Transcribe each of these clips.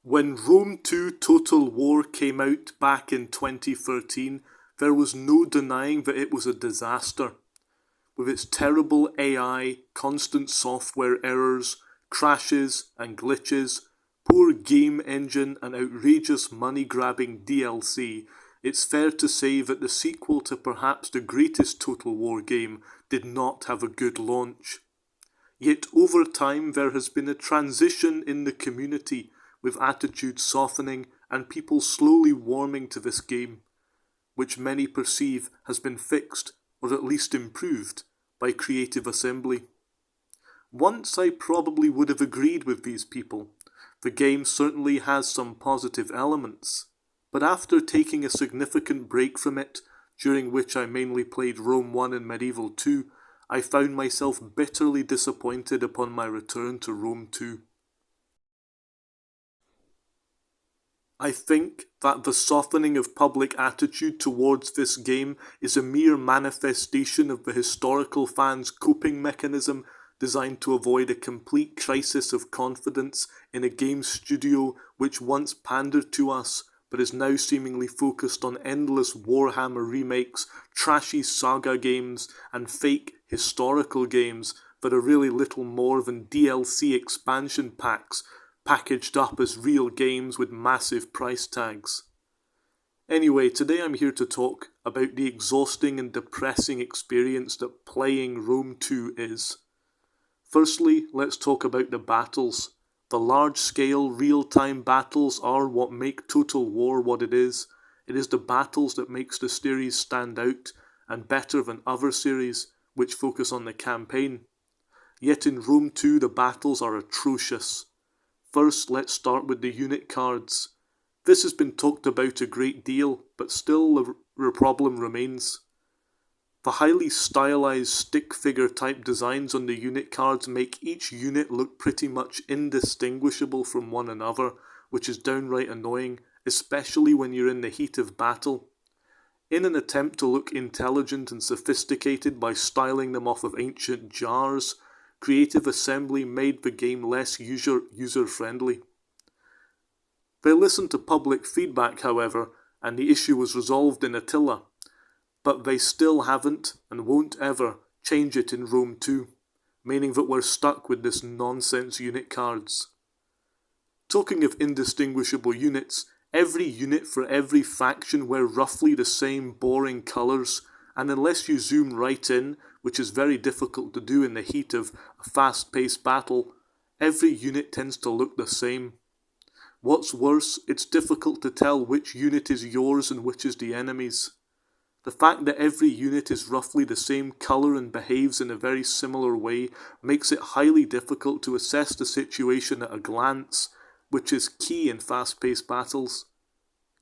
When Rome 2 Total War came out back in 2013, there was no denying that it was a disaster. With its terrible AI, constant software errors, crashes and glitches, poor game engine and outrageous money-grabbing DLC, it's fair to say that the sequel to perhaps the greatest Total War game did not have a good launch. Yet over time there has been a transition in the community, with attitudes softening and people slowly warming to this game, which many perceive has been fixed, or at least improved, by Creative Assembly. Once I probably would have agreed with these people. The game certainly has some positive elements, but after taking a significant break from it, during which I mainly played Rome 1 and Medieval 2, I found myself bitterly disappointed upon my return to Rome 2. I think that the softening of public attitude towards this game is a mere manifestation of the historical fans' coping mechanism designed to avoid a complete crisis of confidence in a game studio which once pandered to us but is now seemingly focused on endless Warhammer remakes, trashy saga games, and fake historical games that are really little more than DLC expansion packs packaged up as real games with massive price tags. Anyway, today I'm here to talk about the exhausting and depressing experience that playing Rome 2 is. Firstly, let's talk about the battles. The large-scale, real-time battles are what make Total War what it is. It is the battles that makes the series stand out, and better than other series, which focus on the campaign. Yet in Rome 2 the battles are atrocious. First, let's start with the unit cards. This has been talked about a great deal, but still the problem remains. The highly stylized stick figure type designs on the unit cards make each unit look pretty much indistinguishable from one another, which is downright annoying, especially when you're in the heat of battle. In an attempt to look intelligent and sophisticated by styling them off of ancient jars, Creative Assembly made the game less user-friendly. They listened to public feedback, however, and the issue was resolved in Attila. But they still haven't, and won't ever, change it in Rome 2, meaning that we're stuck with this nonsense unit cards. Talking of indistinguishable units, every unit for every faction wear roughly the same boring colours, and unless you zoom right in, which is very difficult to do in the heat of a fast-paced battle, every unit tends to look the same. What's worse, it's difficult to tell which unit is yours and which is the enemy's. The fact that every unit is roughly the same colour and behaves in a very similar way makes it highly difficult to assess the situation at a glance, which is key in fast-paced battles.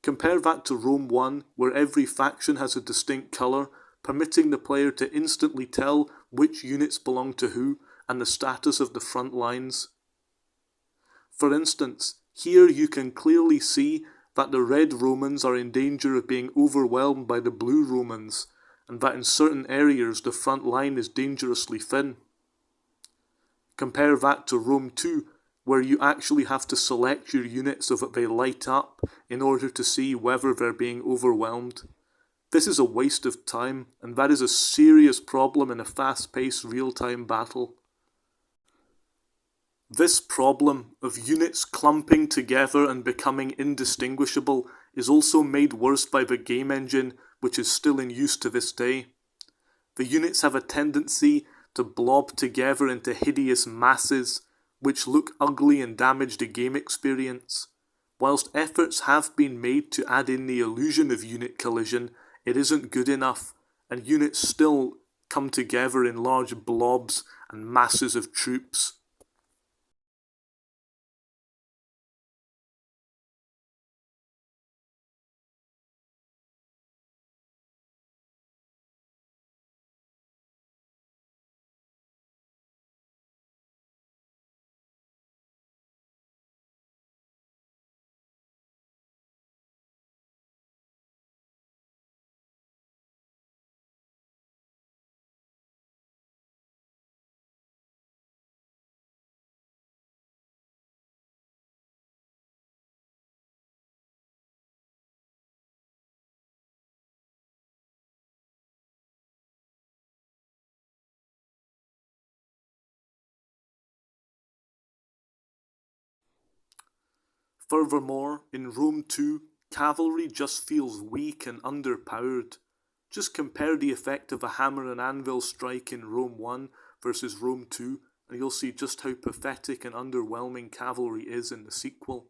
Compare that to Rome 1, where every faction has a distinct colour, permitting the player to instantly tell which units belong to who and the status of the front lines. For instance, here you can clearly see that the red Romans are in danger of being overwhelmed by the blue Romans, and that in certain areas the front line is dangerously thin. Compare that to Rome 2, where you actually have to select your units so that they light up in order to see whether they're being overwhelmed. This is a waste of time, and that is a serious problem in a fast-paced real-time battle. This problem of units clumping together and becoming indistinguishable is also made worse by the game engine, which is still in use to this day. The units have a tendency to blob together into hideous masses, which look ugly and damage the game experience. Whilst efforts have been made to add in the illusion of unit collision, it isn't good enough, and units still come together in large blobs and masses of troops. Furthermore, in Rome 2, cavalry just feels weak and underpowered. Just compare the effect of a hammer and anvil strike in Rome 1 versus Rome 2, and you'll see just how pathetic and underwhelming cavalry is in the sequel.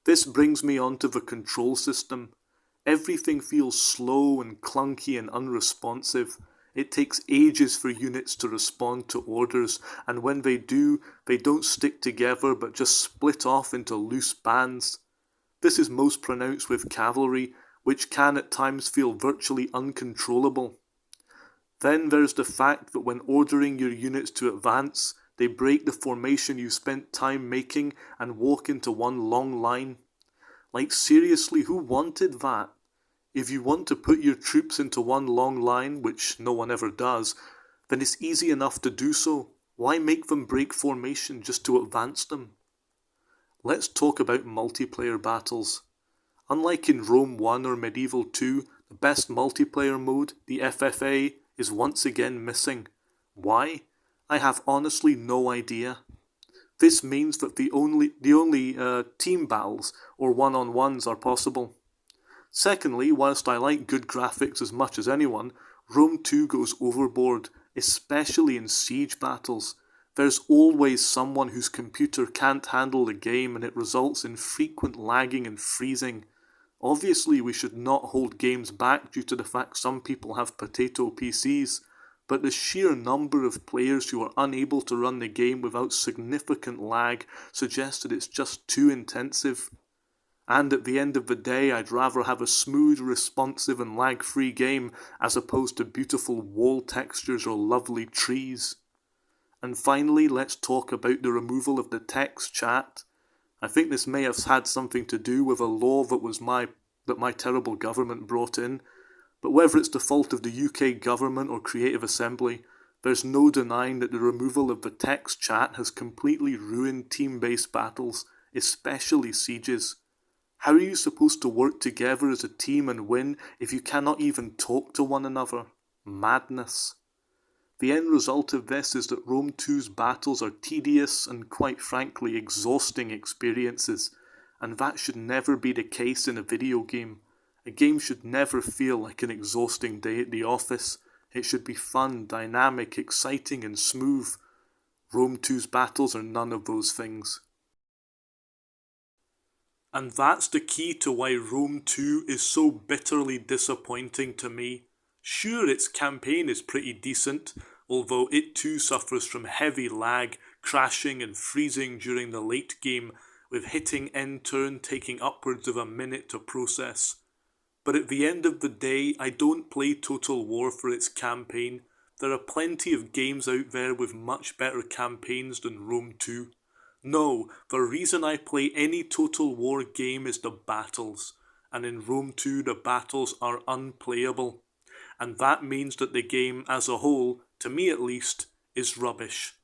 This brings me on to the control system. Everything feels slow and clunky and unresponsive. It takes ages for units to respond to orders, and when they do, they don't stick together but just split off into loose bands. This is most pronounced with cavalry, which can at times feel virtually uncontrollable. Then there's the fact that when ordering your units to advance, they break the formation you spent time making and walk into one long line. Like seriously, who wanted that? If you want to put your troops into one long line, which no one ever does, then it's easy enough to do so. Why make them break formation just to advance them? Let's talk about multiplayer battles. Unlike in Rome 1 or Medieval 2, the best multiplayer mode, the FFA, is once again missing. Why? I have honestly no idea. This means that the only team battles or one-on-ones are possible. Secondly, whilst I like good graphics as much as anyone, Rome 2 goes overboard, especially in siege battles. There's always someone whose computer can't handle the game and it results in frequent lagging and freezing. Obviously, we should not hold games back due to the fact some people have potato PCs, but the sheer number of players who are unable to run the game without significant lag suggests that it's just too intensive. And at the end of the day, I'd rather have a smooth, responsive and lag-free game as opposed to beautiful wall textures or lovely trees. And finally, let's talk about the removal of the text chat. I think this may have had something to do with a law that my terrible government brought in, but whether it's the fault of the UK government or Creative Assembly, there's no denying that the removal of the text chat has completely ruined team-based battles, especially sieges. How are you supposed to work together as a team and win if you cannot even talk to one another? Madness. The end result of this is that Rome 2's battles are tedious and quite frankly exhausting experiences, and that should never be the case in a video game. A game should never feel like an exhausting day at the office. It should be fun, dynamic, exciting and smooth. Rome 2's battles are none of those things. And that's the key to why Rome 2 is so bitterly disappointing to me. Sure, its campaign is pretty decent, although it too suffers from heavy lag, crashing and freezing during the late game, with hitting end turn taking upwards of a minute to process. But at the end of the day, I don't play Total War for its campaign. There are plenty of games out there with much better campaigns than Rome 2. No, the reason I play any Total War game is the battles, and in Rome 2 the battles are unplayable. And that means that the game as a whole, to me at least, is rubbish.